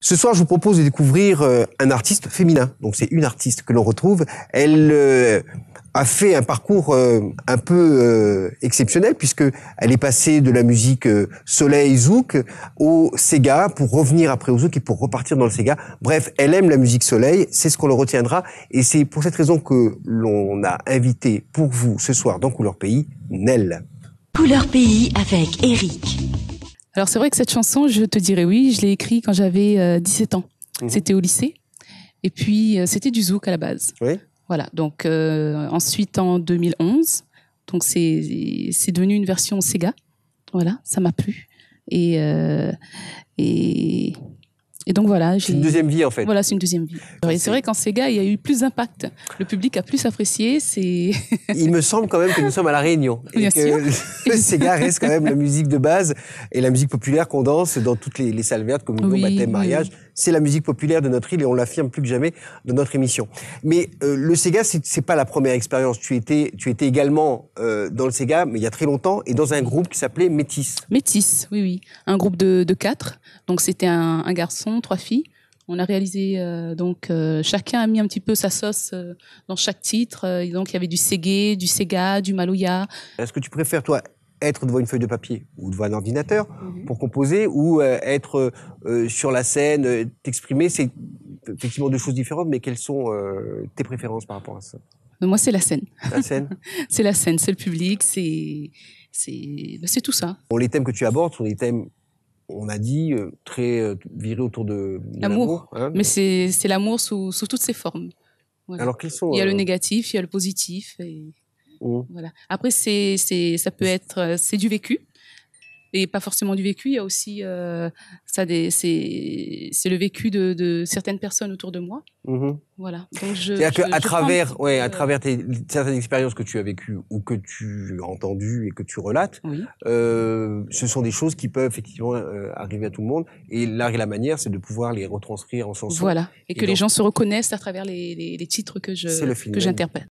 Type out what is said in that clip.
Ce soir, je vous propose de découvrir un artiste féminin. Donc, c'est une artiste que l'on retrouve. Elle a fait un parcours un peu exceptionnel puisque elle est passée de la musique soleil zouk au Sega pour revenir après au zouk et pour repartir dans le Sega. Bref, elle aime la musique soleil, c'est ce qu'on le retiendra et c'est pour cette raison que l'on a invité pour vous ce soir dans Couleur Pays, Nel. Couleur Pays avec Eric. Alors c'est vrai que cette chanson, je te dirais oui, je l'ai écrite quand j'avais 17 ans. C'était au lycée. Et puis c'était du zouk à la base. Oui. Voilà, donc ensuite en 2011, donc c'est devenu une version Sega. Voilà, ça m'a plu. Et donc voilà. C'est une deuxième vie en fait. Voilà, c'est une deuxième vie. C'est vrai qu'en Sega, il y a eu plus d'impact. Le public a plus apprécié. Il me semble quand même que nous sommes à La Réunion. Bien sûr. Le Sega reste quand même la musique de base et la musique populaire qu'on danse dans toutes les salles vertes, communion, baptême, mariage. Oui. C'est la musique populaire de notre île et on l'affirme plus que jamais dans notre émission. Mais le Sega, c'est pas la première expérience. Tu étais également dans le Sega, mais il y a très longtemps, et dans un groupe qui s'appelait Métis. Métis, oui, oui. Un groupe de 4. Donc c'était un garçon, 3 filles. On a réalisé, chacun a mis un petit peu sa sauce dans chaque titre. Donc il y avait du Ségué, du Sega, du Maloya. Est-ce que tu préfères, toi, être devant une feuille de papier ou devant un ordinateur pour composer ou être sur la scène, t'exprimer? C'est effectivement deux choses différentes, mais quelles sont tes préférences par rapport à ça? Moi, c'est la scène. La scène. C'est la scène, c'est le public, c'est tout ça. Bon, les thèmes que tu abordes sont des thèmes, on a dit, très virés autour de l'amour. Hein, mais c'est l'amour sous toutes ses formes. Voilà. Alors, quels sont... Il y a le négatif, il y a le positif. Et... Voilà. Après, ça peut être, c'est du vécu. Et pas forcément du vécu, il y a aussi c'est le vécu de certaines personnes autour de moi. Voilà. Donc c'est-à-dire qu'à travers certaines expériences que tu as vécues ou que tu as entendues et que tu relates, ce sont des choses qui peuvent effectivement arriver à tout le monde. Et l'art et la manière, c'est de pouvoir les retranscrire en chanson. Voilà. Et que les gens se reconnaissent à travers les titres que j'interprète.